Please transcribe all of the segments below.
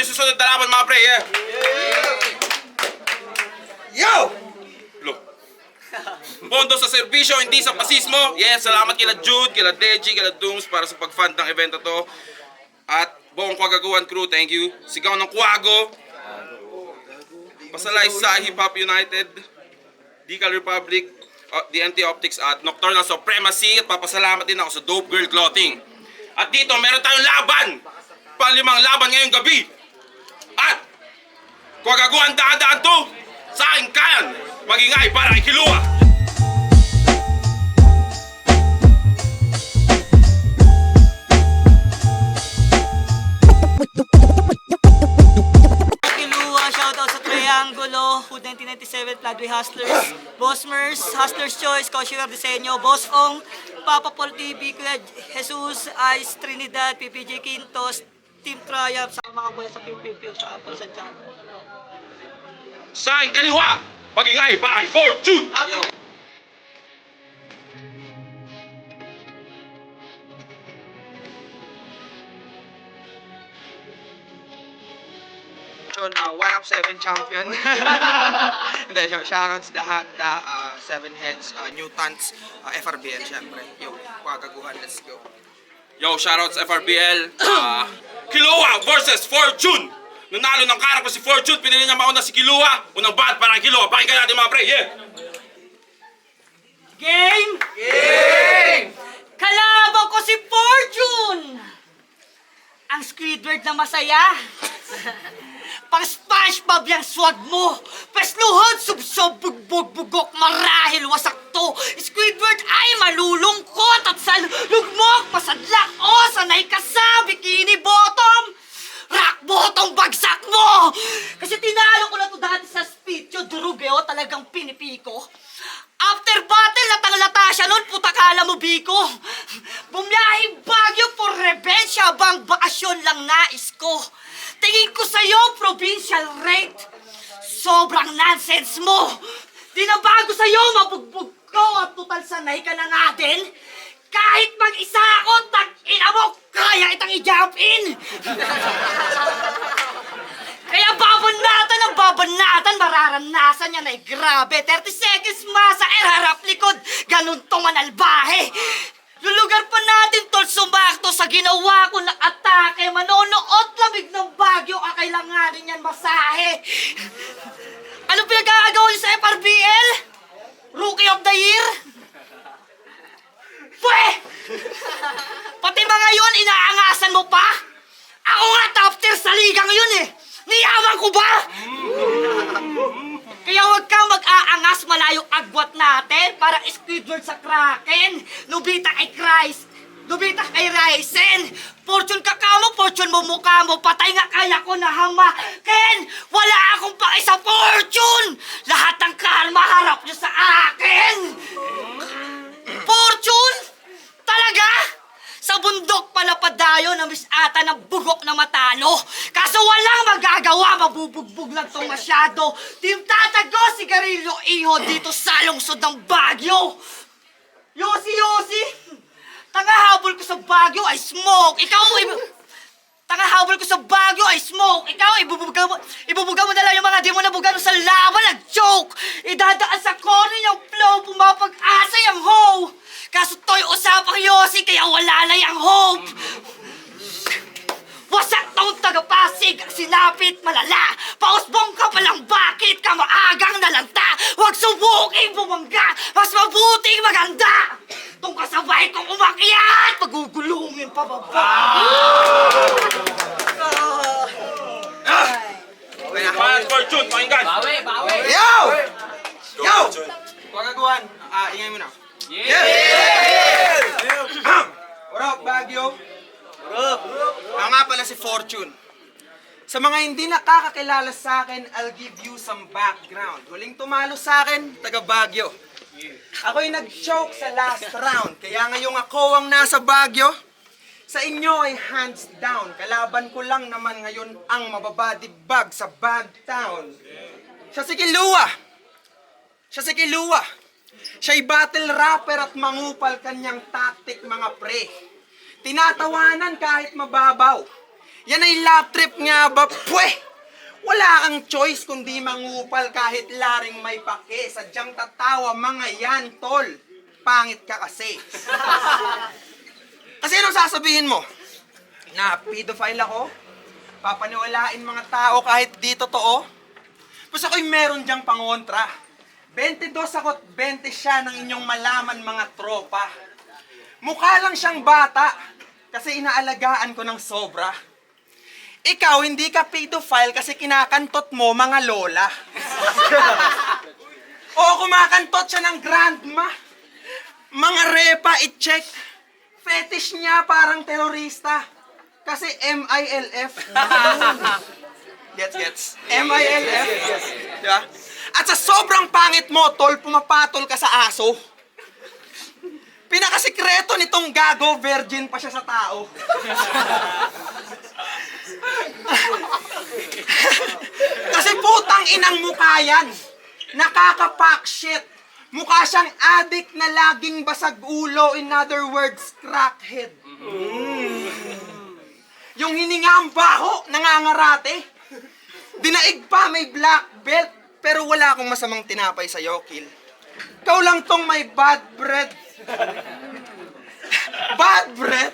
yung susunod na laban mga pre, yeah. Yo! Look. Pondo sa serbisyo, hindi sa pasismo. Yes, salamat kila Jude, kila Deji, kila Dooms para sa pag-fund ng event na to. At buong Quagaguan crew, thank you. Sigaw ng Quago. Pasalay sa Hip Hop United, Decal Republic, DNT Optics at Nocturnal Supremacy. At papasalamat din ako sa Dope Girl Clothing. At dito, meron tayong laban. Pang-5 laban ngayong gabi. At Quagaguan daan-daan to. Sa aking kayan, magingay para kay Kilua. Kilua, shoutout sa Triangulo, Food 1997, Floodway Hustlers, Boss Mers, Hustlers Choice, Koshiwer Diseño, Boss Ong, Papa Paul TV, Kuya Jesus, Ice Trinidad, PPJ Quintos, Team Triumph, sa mga boy sa PPP, sa Apple Santiago. Sa aking kaliwa, magingay para kay Fortune. One up 7 champion. And then shoutouts lahat na 7 heads, Newtons, FRBL syempre. Yo, Quagaguan, let's go. Yo, shoutouts FRBL. Kilua versus Fortune. Nanalo ng karak ko si Fortune, pinili niya mauna si Kilua. Unang bat para kay Kilua. Pakinggan natin mga pre, yeah. Game! Game! Kalaban ko si Fortune! Ang Squidward na masaya. Pang SpongeBob yung swag mo. Pesluhod, subsob, bugbog, bugok, marahil, wasak to. Squidward ay malulungkot at sa lugmok, pasadlak o sanay ka sa bikini bottom. Rock bottom bagsak mo! Kasi tinalo ko na to dati sa speech, durugeo talagang pinipiko. After battle, latang-lata siya nun, putakala mo biko. Bumiyahe Baguio for revenge, habang bakasyon lang nais ko. Tingin ko sa'yo, provincial rate. Sobrang nonsense mo. Di na bago sa'yo, mabugbog ko at total sanay ka na nga din. Kahit mag-isa ako, tag-ina mo, kaya itang i-jump in. Kaya babanatan, mararanasan niya na grabe. 30 seconds masa, harap likod, ganun to manalbahe. Lulugar pa natin tol sumakto sa ginawa ko na atake. Manonood lamig ng Baguio, akailanganin yan masahe. Ano pinag-aagawa niyo sa FRBL? Rookie of the Year? Pwe! Pati mga yun, inaangasan mo pa? Ako nga top tier sa liga ngayon eh. Niyaman ko ba? Kaya huwag kang mag-aangas, malayong agwat natin. Para Squidward sa Kraken. Nobita kay Christ. Nobita kay Ryzen. Fortune kakamo, fortune mo mukha mo. Patay nga kaya ko na hamakin. Wala akong pake sa fortune. Lahat ng karma harap niyo sa akin. Fortune? Talaga? Sa bundok pala padayo na miss ata ng bugok na matalo. Kaso walang magagawa, mabubugbog lang tong masyado. Team Tatago, sigarilyo iho dito sa lungsod ng Baguio. Yosi! Tangahabol ko sa Baguio ay smoke. Tangahabol ko sa Baguio ay smoke. Ikaw, ibubuga mo na lang yung mga di mo nabugan sa laban, nag-joke. Idadaan sa corner yung flow, pumapag-asa yung hoe. Kaso to'y usapang Yossi, kaya wala na yung hope. Wasak tong taga-Pasig, sinapit malala. Pausbong ka palang, bakit ka maagang nalanta? Huwag subuking bumangga, mas mabuting maganda. Tong kasabay kong umakyat, magugulungin pa baba. Para Fortune, pakinggan. Yo! Yo! Quagaguan, ingay mo na. What up, Baguio? Ako nga pala si Fortune. Sa mga hindi nakakakilala sa akin, I'll give you some background. Huling tumalo sa akin, taga Baguio. Ako'y nag-choke sa last round, kaya ngayong ako ang nasa Baguio. Sa inyo ay hands down. Kalaban ko lang naman ngayon ang mababadigbag sa Bagtown. Siya si Kilua. Siya'y battle rapper at mangupal kanyang tactic, mga pre. Tinatawanan kahit mababaw. Yan ay lap trip nga ba? Pweh! Wala kang choice kundi mangupal kahit laring may pake. Sadyang tatawa mga yan, tol. Pangit ka kasi. Kasi anong sasabihin mo? Na pedophile ako? Papaniwalain mga tao kahit di totoo? Basta ako'y meron diyang pangontra. 22 ako't 20 siya ng inyong malaman mga tropa. Mukha lang siyang bata kasi inaalagaan ko ng sobra. Ikaw, hindi ka pedophile kasi kinakantot mo mga lola. O kumakantot siya ng grandma. Mga repa, i-check. Fetish niya parang terorista. Kasi MILF. Gets? MILF. Diba? At sa sobrang pangit mo, tol, pumapatol ka sa aso. Pinakasikreto nitong gago, virgin pa siya sa tao. Kasi putang inang mukha yan. Nakakapak shit. Mukha siyang addict na laging basag ulo. In other words, crackhead. Yung hininga ang baho, nangangarate. Dinaig pa, may black belt. Pero wala akong masamang tinapay sa Yokil. Ikaw lang tong may bad breath. Bad breath?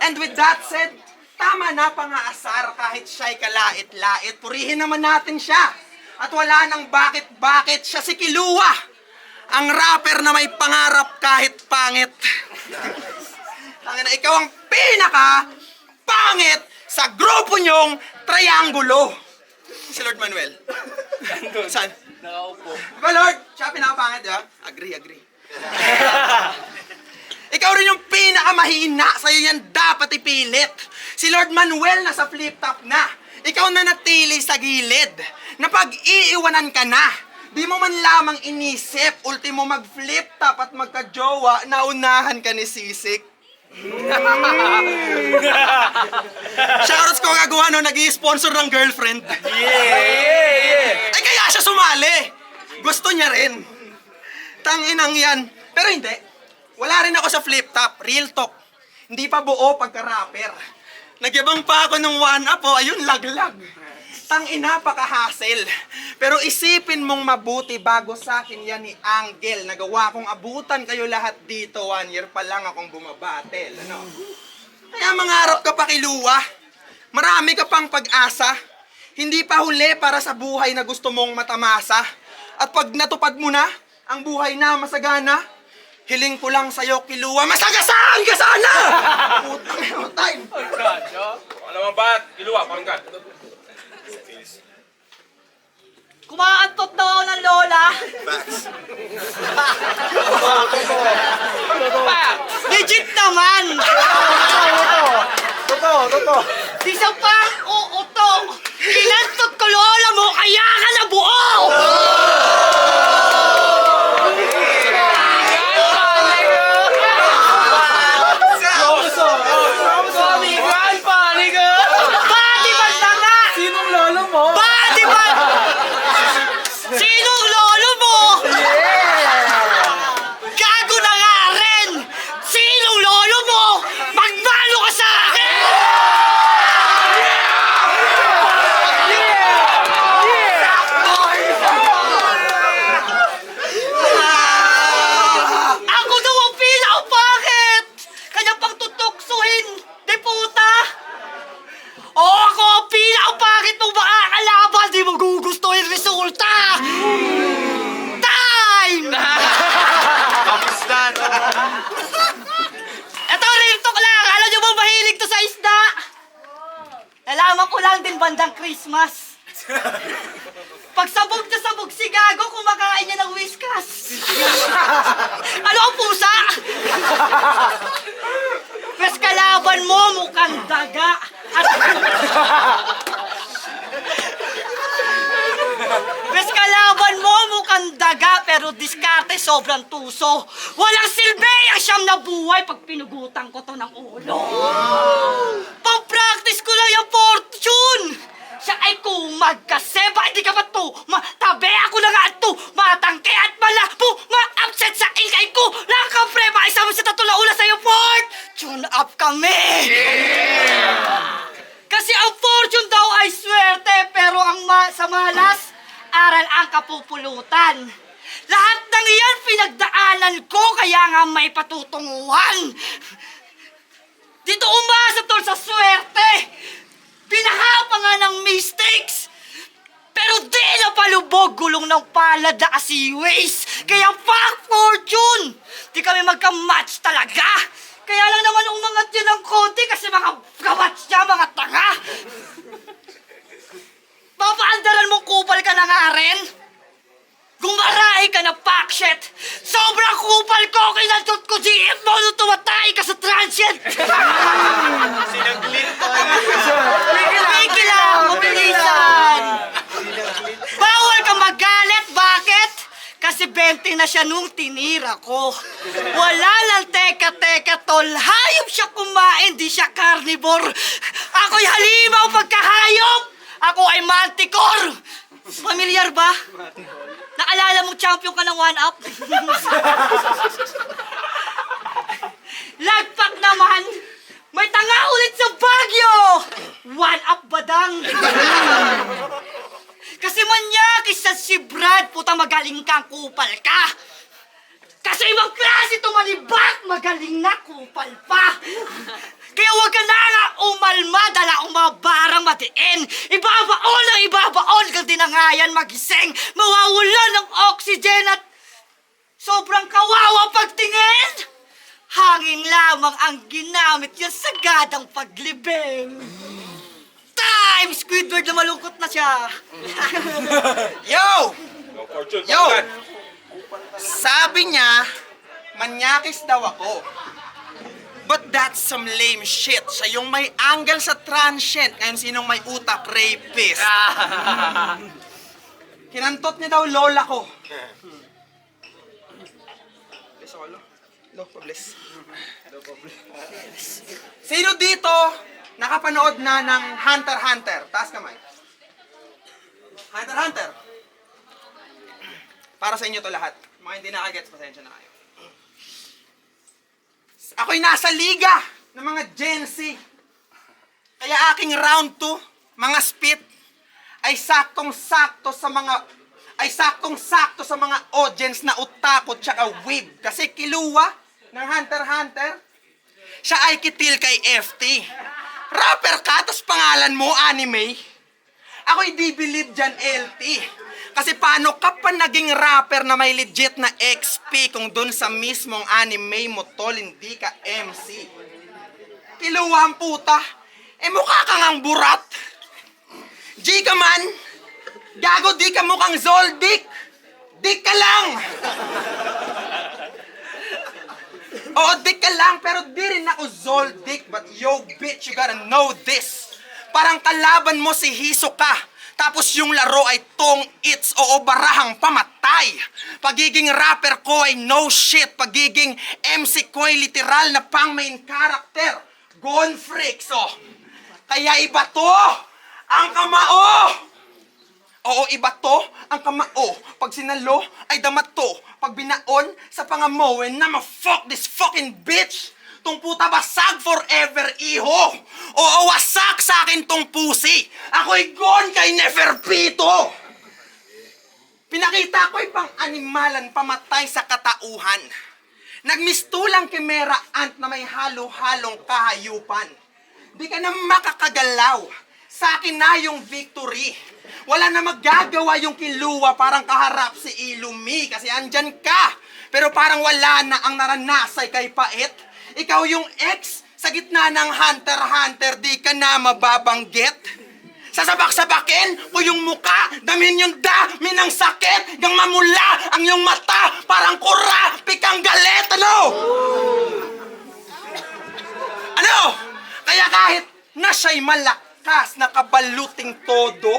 And with that said, tama na pangaasar kahit siya'y kalait-lait. Purihin naman natin siya. At wala nang bakit-bakit siya si Kilua. Ang rapper na may pangarap kahit pangit. Tangina, ikaw ang pinaka-pangit sa grupo niyong triangulo. Si Lord Manuel. Saan? Nakaupo. Diba Lord? Siya pinakapangit, di ba? Agree. Ikaw rin yung pinakamahina. Sa'yo yan dapat ipilit. Si Lord Manuel nasa flip-top na. Ikaw na natili sa gilid. Na pag-iiwanan ka na. Di mo man lamang inisip. Ultimo mag-flip-top at magka-jowa. Naunahan ka ni Sisik. Shoutouts ko gagawa no, nag-i-sponsor ng girlfriend. Yeah! Ay kaya siya sumali. Gusto niya rin. Tanginang yan. Pero hindi. Wala rin ako sa flip top. Real talk. Hindi pa buo pagka-rapper. Nagyabang pa ako ng one-up, ayun, laglag. Tangina, paka-hassle. Pero isipin mong mabuti bago sa akin yan ni Angel. Nagawa kong abutan kayo lahat dito. 1 year pa lang akong bumabatel. Ano? Kaya mangarap ka pa Kilua. Marami ka pang pag-asa. Hindi pa huli para sa buhay na gusto mong matamasa. At pag natupad mo na, ang buhay na masagana, hiling ko lang sa'yo, Kilua, masagasaan ka sana! Putang ina, time! Alam mo ba, Kilua, pangkat. Kumaantot daw ako ng lola. Legit naman. Totoo. Di sa pang uuto. Kinantot ko lola mo, kaya ka nabuo. Bati ba tanga? Sinong lolo mo? Bati ba? Sinong lolo mo? Gago na nga rin! Sinong lolo mo? Magmano ka sa akin! Ako daw ang pinakapangit! Kanya pang tutuksuhin, di puta! O ako ang pinakapangit mong makakalaban, di mo gugustuhin resulta! Time! Eto, real talk lang. Alam nyo ba mahilig to sa isda? Nalaman ko lang din bandang Christmas. Pag sabog na sabog si Gago, kumakain niya ng Whiskas. Ano ang pusa? Mas kalaban mo, mukhang daga. Mas kalaban mo, mukhang daga, pero diskarte sobrang tuso. Walang silbi ang siyam na buhay pag pinugutan ko to ng ulo. Pang-practice ko lang yung fortune. Siya ay kumag kasi, ba hindi ka ba to? Tabi ako na nga to, matangke at malapo, ma-upset sa ingay ko. Lang ka pre, maisama sa tatula ula sa'yo, Fort. Tune up kami. Kasi ang napupulutan. Lahat ng iyan pinagdaanan ko, kaya nga may patutunguhan. Dito umasa tol sa swerte. Pinahapa nga ng mistakes. Pero di na palubog, gulong ng palad na asiways. Kaya fuck fortune! Di kami magka-match talaga. Kaya lang naman umangat yun ng konti kasi mga kamatch niya, mga tanga. Papaandaran mong kupal ka na nga rin. Gumarahe ka na pakshit. Sobrang kupal ko, kinantot ko GF mo nung tumatay ka sa transient. Sinaglit pa. Sige lang, mabilisan. Bawal ka magalit, bakit? Kasi 20 na siya nung tinira ko. Wala lang teka-teka tol. Hayop siya kumain, di siya carnivore. Ako'y halimaw pagkahayop. Ako ay manticore. Familiar ba? Naalala mo champion ka ng 1-up? Lagpak naman. May tanga ulit sa Baguio. 1-up badang. Kasi manyakis sa si Brad, puta magaling kang kupal ka. Kasi ibang klase tumalibak, magaling na kupal pa. Kaya huwag ka na nga umalma, dala ang mga barang matiin. Ibabaon ang ibabaon, kang dinangayan magising. Mawawala ng oxygen at sobrang kawawa pagtingin. Hangin lamang ang ginamit yan sa gadang paglibing. Time! Squidward na malungkot na siya. Yo! Fortune, Yo! pangkat. Sabi niya, manyakis daw ako. But that's some lame shit. Siya yung may angle sa transient. Ngayon sinong may utak? Rapist. Kinantot niya daw lola ko. Bless solo. No, bless. Sino dito nakapanood na ng Hunter x Hunter? Taas kamay. Hunter x Hunter. Para sa inyo to lahat. Mga hindi nakagets, pasensya na kayo. Ako'y nasa liga ng mga Gen Z. Kaya aking round 2, mga spit, ay saktong-sakto sa mga audience na utakot tsaka weeb. Kasi kiluwa ng Hunter x Hunter, siya ay kitil kay FT. Rapper ka, tas pangalan mo, anime. Ako'y di believe dyan, LT. Kasi paano ka pa naging rapper na may legit na XP kung dun sa mismong anime mo, tol, hindi ka MC? Kiluwa ang puta. Mukha kang ang burat. G ka man. Gago, di ka mukhang Zoldyck. Dik ka lang. Oo, dik ka lang, pero di rin ako Zoldyck. But yo, bitch, you gotta know this. Parang kalaban mo si Hisoka. Tapos yung laro ay tong its o barahang pamatay. Pagiging rapper ko ay no shit. Pagiging MC ko ay literal na pang main character. Gone freaks, oh. Kaya iba to ang kamao. Oo, iba to ang kamao. Pag sinalo ay damato. Pag binaon sa pangamoen na ma-fuck this fucking bitch. Tong puta basag forever, iho. Oo, wasak sa akin tong pusi. Ako'y gone kay Neferpito. Pinakita ko'y pang animalan pamatay sa katauhan. Nagmistulang kimera ant na may halo-halong kahayupan. Di ka na makakagalaw. Sa akin na yung victory. Wala na magagawa yung kiluwa parang kaharap si Ilumi kasi andyan ka. Pero parang wala na ang naranasay kay Pait. Ikaw yung ex sa gitna ng Hunter x Hunter, di ka na mababanggit. Sasabak-sabakin ko yung muka, damin yung dami ng sakit, gang mamula ang yung mata, parang kura, pikang galit, ano? Ano? Kaya kahit na siya'y malakas, nakabaluting todo,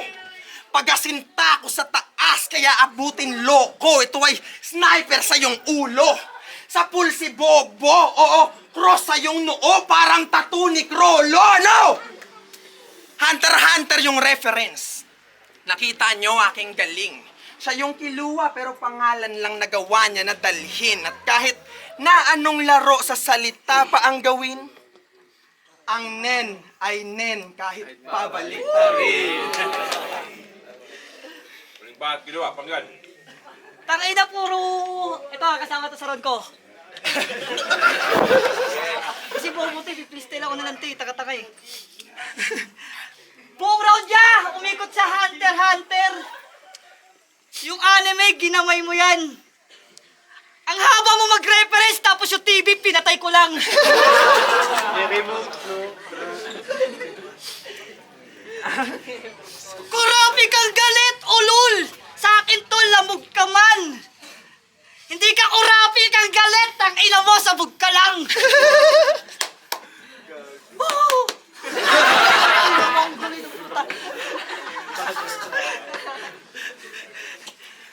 pagasinta ko sa taas, kaya abutin loko, ito ay sniper sa yung ulo. Sa pulsi bobo, oo, cross sa yung noo, parang tattoo ni Krolo, ano? Hunter x Hunter yung reference. Nakita nyo aking galing. Siya yung kiluwa pero pangalan lang nagawa niya na dalhin. At kahit na anong laro sa salita pa ang gawin, ang nen ay nen kahit pabalik. Bring back, kiluwa, panggan. Tangina puro... Ito, kasama to sa ron ko. Kasi buong buti, piplistel ako na ng taka-taka eh. Buong round niya, umikot sa Hunter x Hunter. Yung anime, ginamay mo yan. Ang haba mo mag-reference, tapos yung TV, pinatay ko lang. Kurapi kang galit, ulul! Sa akin to, lamog ka man. Hindi ka kurapi kang galit, ang ina mo, sabog ka lang. Woo!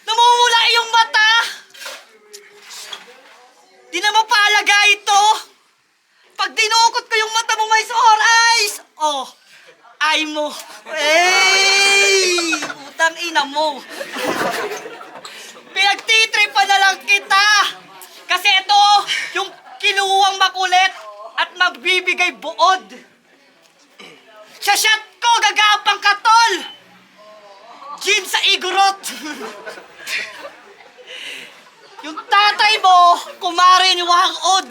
Namumula yung mata. Di na mapalaga ito. Pag dinukot ko yung mata mo, may sore eyes. Oh, ay mo. Hey! Putang ina mo. Pinagtitripan na lang kita. Kasi ito, yung kinuwang makulit at magbibigay buod. Sa shot ko, gagapang katol. Gin sa igorot. Yung tatay mo, kumari ni Wangod.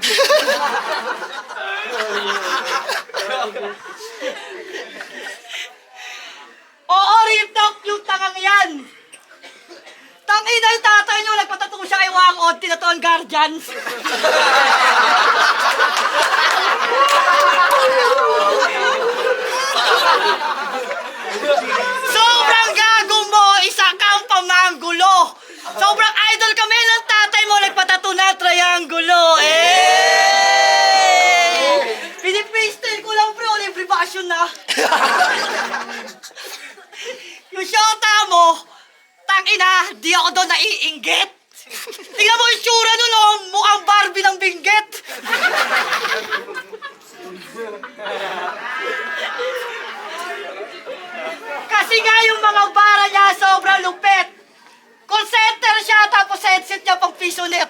Oo, real talk yung tangang yan. Tangina yung tatay nyo, nagpatato siya kay Wangod, tinatoan guardians. Sobrang gago mo, isa kang pamanggulo. Sobrang idol kami ng tatay mo, nagpatato na triangulo. Pinipistyle ko lang, bro, libre basyon na. Yung shota mo, tangina, di ako doon naiinggit. Tingnan mo yung tsura nun, oh, mukhang Barbie ng binggit. Kasi nga yung mga bara niya sobrang lupit. Call center siya, tapos headset niya pang piso net.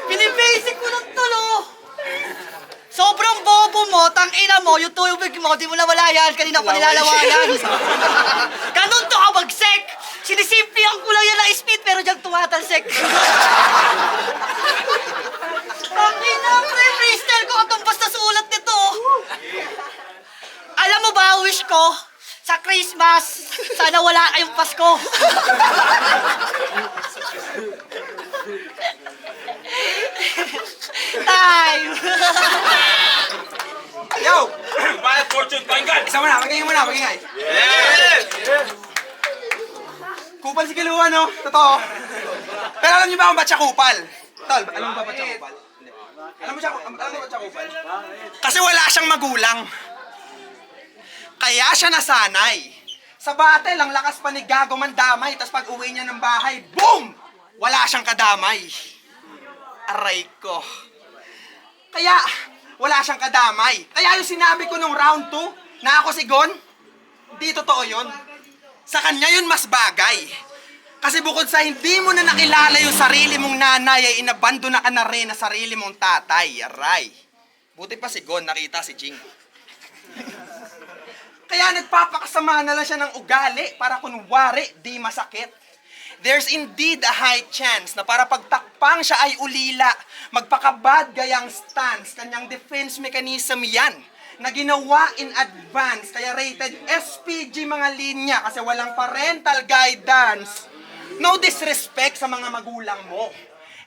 Pinibasic ko ng tulo. Sobrang bobo mo, tangina mo, yung tubig mo, di mo na wala yan, kanina pa nilalawanan. Ganun to kabagsek. Sinisimplihan ko lang yan ng speed, pero diyang tumatalsek. Tangina, pre-freestyle ko katumbas na sulat nito. Alam mo ba, wish ko, sa Christmas, sana wala kayong Pasko. Time! Yo! Bayad Fortune, pakinggan! Isa mo na, magingay. Yes! Kupal si Kiluwa, no? Totoo. Pero alam niyo ba kung ba't siya kupal? Tol, alam mo ba ba't siya kupal? Hindi. Alam mo ba't siya kupal? Kasi wala siyang magulang. Kaya siya nasanay. Sa battle, ang lakas pa ni Gago mandamay, tapos pag uwi niya ng bahay, boom! Wala siyang kadamay. Aray ko. Kaya, wala siyang kadamay. Kaya yung sinabi ko nung round 2, na ako si Gon, hindi totoo yun. Sa kanya yun mas bagay. Kasi bukod sa hindi mo na nakilala yung sarili mong nanay, ay inabando na ka na rin na sarili mong tatay. Aray. Buti pa si Gon, nakita si Jing. Kaya nagpapakasama na lang siya ng ugali para kunwari di masakit. There's indeed a high chance na para pagtakpang siya ay ulila, magpakabad gayang stance, kanyang defense mechanism yan, na ginawa in advance, kaya rated SPG mga linya kasi walang parental guidance. No disrespect sa mga magulang mo.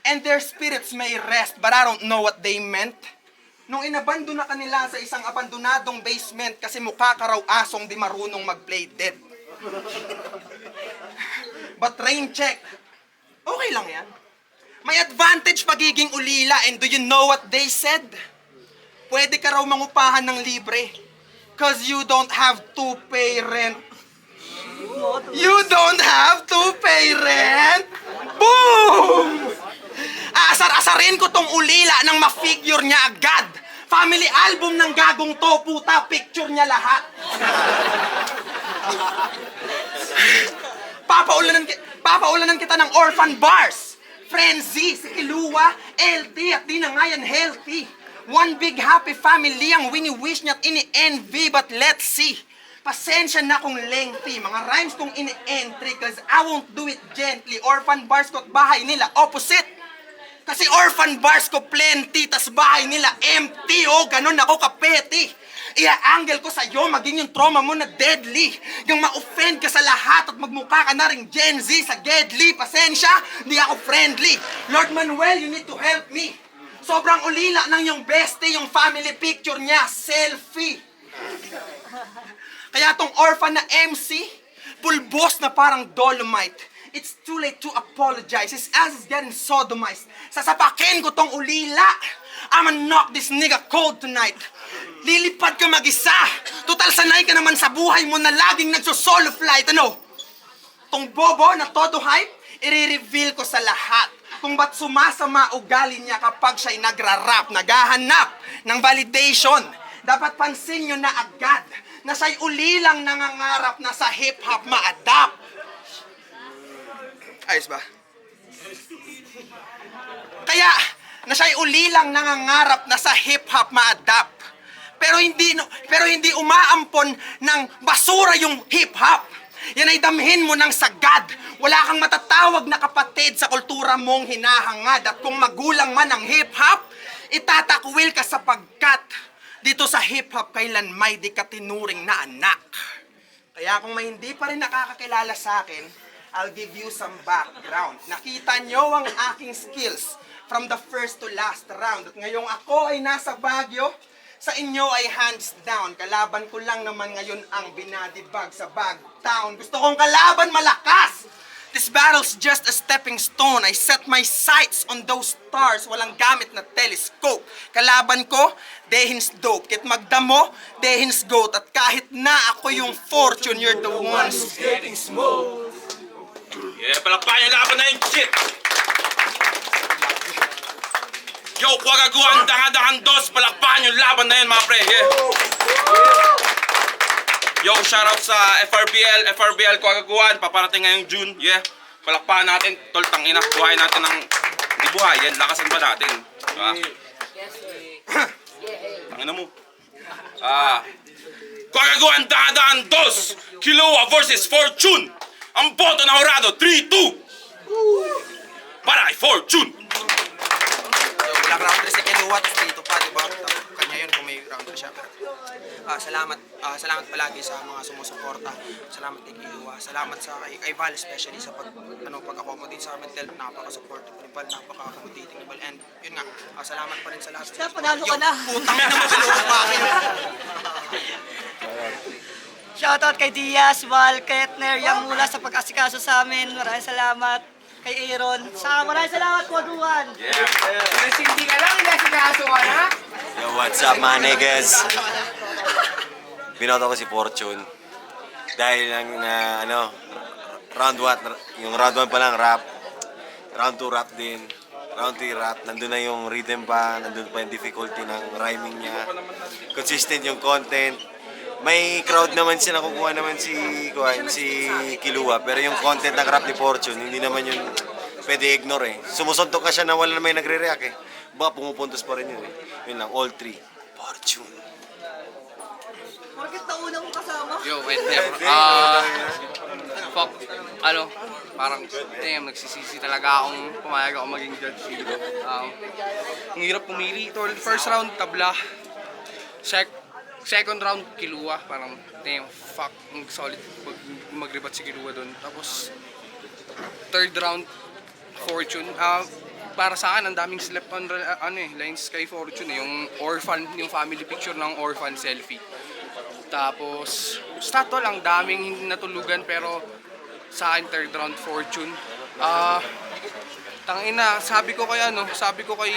And their spirits may rest, but I don't know what they meant. Nung inabando na kanila sa isang abandonadong basement kasi mukha ka raw asong di marunong mag-play dead. But rain check, okay lang yan. May advantage pagiging ulila, and do you know what they said? Pwede ka raw mangupahan ng libre. Cause you don't have to pay rent. You don't have to pay rent? Boom! Aasar-asarin ko tong ulila nang ma-figure niya agad. Family album ng Gagong to, puta, picture niya lahat. Papaulanan kita ng orphan bars. Frenzy, si Kiluwa, LT, at di na nga yan healthy. One big happy family ang wini-wish niya at ini-envy, but let's see. Pasensya na kung lengthy, mga rhymes kong ini-entry cause I won't do it gently. Orphan bars ko at bahay nila, opposite. Kasi orphan bars ko plenty, tas bahay nila empty. Oh, ganun ako kapeti. Ia-angle ko sa'yo, maging yung trauma mo na deadly. Yung ma-offend ka sa lahat at magmukha ka na rin Gen Z sa Gedli. Pasensya, di ako friendly. Lord Manuel, you need to help me. Sobrang ulila ng yung bestie, yung family picture niya, selfie. Kaya tong orphan na MC, pulbos na parang dolomite. It's too late to apologize. His ass is getting sodomized. Sasapakin ko tong ulila. I'ma knock this nigga cold tonight. Lilipad ka mag-isa. Total sanay ka naman sa buhay mo na laging nagso-solo flight. Ano? Tong bobo na todo hype, i-reveal ko sa lahat kung ba't sumasama ugali niya kapag siya'y nagra-rap, naghahanap ng validation. Dapat pansin nyo na agad na siya'y ulilang nangangarap na sa hip-hop ma-adapt. Ayos ba? Kaya, na siya'y ulilang nangangarap na sa hip-hop ma-adapt. Pero hindi umaampon ng basura yung hip-hop. Yan ay damhin mo ng sagad. Wala kang matatawag na kapatid sa kultura mong hinahangad. At kung magulang man ang hip-hop, itatakwil ka sapagkat dito sa hip-hop kailan may di ka tinuring na anak. Kaya kung may hindi pa rin nakakakilala sa akin, I'll give you some background. Nakita nyo ang aking skills from the first to last round. At ngayong ako ay nasa Baguio, sa inyo ay hands down. Kalaban ko lang naman ngayon ang binadibag sa Bagtown. Gusto kong kalaban malakas. This battle's just a stepping stone. I set my sights on those stars. Walang gamit na telescope. Kalaban ko, Dehins dope. Kit magdamo, Dehins goat. At kahit na ako yung fortune, you're the ones getting smoked. Yeah, palakpakan yung laban na yung shit! Yo, kwagaguan, dangadang dos, palakpakan yung laban na yun, mga pre, yeah. Yo, shoutout sa FRBL, kwagaguan, paparating ngayong June, yeah. Palakpakan natin, tol, tangina, buhay natin ng, di buhay, yan, lakasan ba natin, diba? Tangina mo. Kwagaguan, dangadang dos, Kilua versus Fortune. Ang boto na hurado, 3-2! Para kay Fortune! Walang round 3 si Kilua, tapos dito pa, diba? Kanya yun kung may round 3 siya. Salamat palagi sa mga sumusuporta. Salamat kay Kilua. Salamat sa kay Val, especially sa pag-accommodate sa amin. Napaka-supportive ni Val, napaka-accommodating ni Val. And yun nga, salamat pa rin sa lahat. Siya, panalo ka na. Putang na magulo pa akin. Shoutout kay Diaz, Val, Ketner, Yang Mula sa pag-asikaso sa amin. Maraming salamat kay Aaron. Maraming salamat, Kwaduan. Hindi ka lang, inasikaso ka na. Yo, what's up mga niggas? Binoto ko si Fortune. Dahil lang na round 1, yung round 1 pa lang rap. Round 2 rap din. Round 3 rap. Nandun na yung rhythm pa, nandun pa yung difficulty ng rhyming niya. Consistent yung content. May crowd naman siya, nakukuha naman si Kilua. Pero yung content ng rap ni Fortune, hindi naman yun pwede ignore eh. Sumusuntok ka siya na wala na may nagre-react eh. Baka pumupuntos pa rin yun eh. Yun lang, all 3. Fortune. Bakit nauna mo kasama? Yo, wait there. Fuck, parang, damn, nagsisisi talaga akong pumayag ako maging judge dito. Ang hirap pumili. First round, tabla. Second round, Kilua. Parang, damn, fuck, ang solid mag-rebat si Kilua doon. Tapos, third round, Fortune. Para sa akin, ang daming slept on lines kay Fortune. Yung orphan, yung family picture ng orphan selfie. Tapos, statol, ang daming natulugan pero sa akin, third round, Fortune. Tangina, sabi ko kay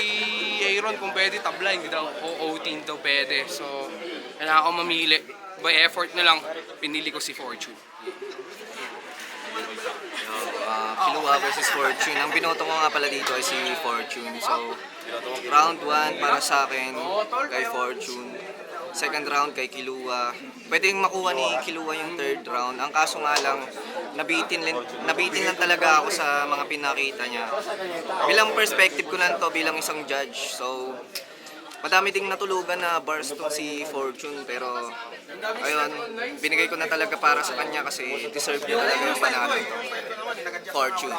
Aaron kung pwede tabla, hindi daw OOT daw pwede. So, kailangan ako mamili. By effort na lang, pinili ko si Fortune. Kilua versus Fortune. Ang binoto ko nga pala dito ay si Fortune. So, round 1 para sa akin kay Fortune. Second round kay Kilua. Pwedeng makuha ni Kilua yung third round. Ang kaso nga lang, nabitin lang talaga ako sa mga pinakita niya. Bilang perspective ko lang to bilang isang judge. So, madami ding natulugan na bars to si Fortune, pero ayun, binigay ko na talaga para sa kanya kasi deserve niya talaga yung panalo. Fortune.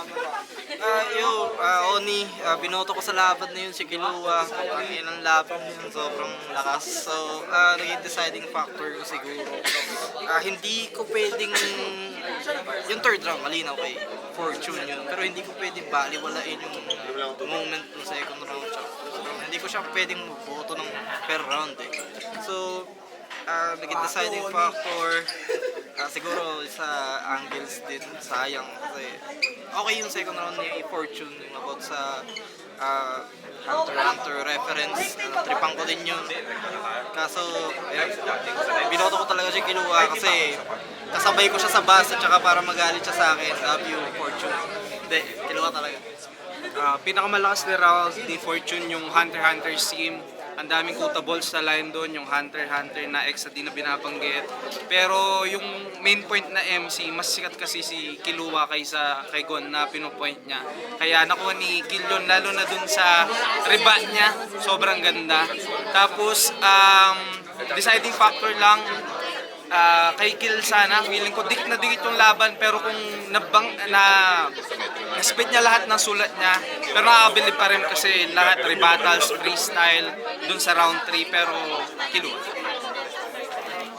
Oni, binoto ko sa laban na yun si Kilua. Ang ilang laban yun, sobrang lakas. So, naging deciding factor ko siguro. Hindi ko pwedeng, yung third round, malinaw kay Fortune yun. Pero hindi ko pwedeng baliwalain yung moment ng second round. Hindi ko siya pwedeng boto ng per round eh. So, naging deciding factor. Siguro sa angles din, sayang kasi okay yung second round ni Fortune yung about sa Hunter x Hunter reference. Tripang ko din yun. Kaso, binoto ko talaga si Kilua kasi kasabay ko siya sa bus at saka para magalit siya sa akin. Love you, Fortune. Hindi, Kilua talaga. Pinakamalakas na round ni Fortune yung Hunter x Hunter team. Ang daming quotables na line doon, yung Hunter x Hunter na ex na di na binabanggit. Pero yung main point na MC, mas sikat kasi si Kilua kaysa kay Gon na pinupoint niya. Kaya nakuha ni Kill yun, lalo na dun sa rebat niya, sobrang ganda. Tapos, deciding factor lang, kay Kill sana, feeling ko dikit na dikit yung laban, pero kung na-spit niya lahat ng sulat niya, pero nakakabilib pa rin kasi lahat rebattles, freestyle, dun sa round 3, pero Kilua.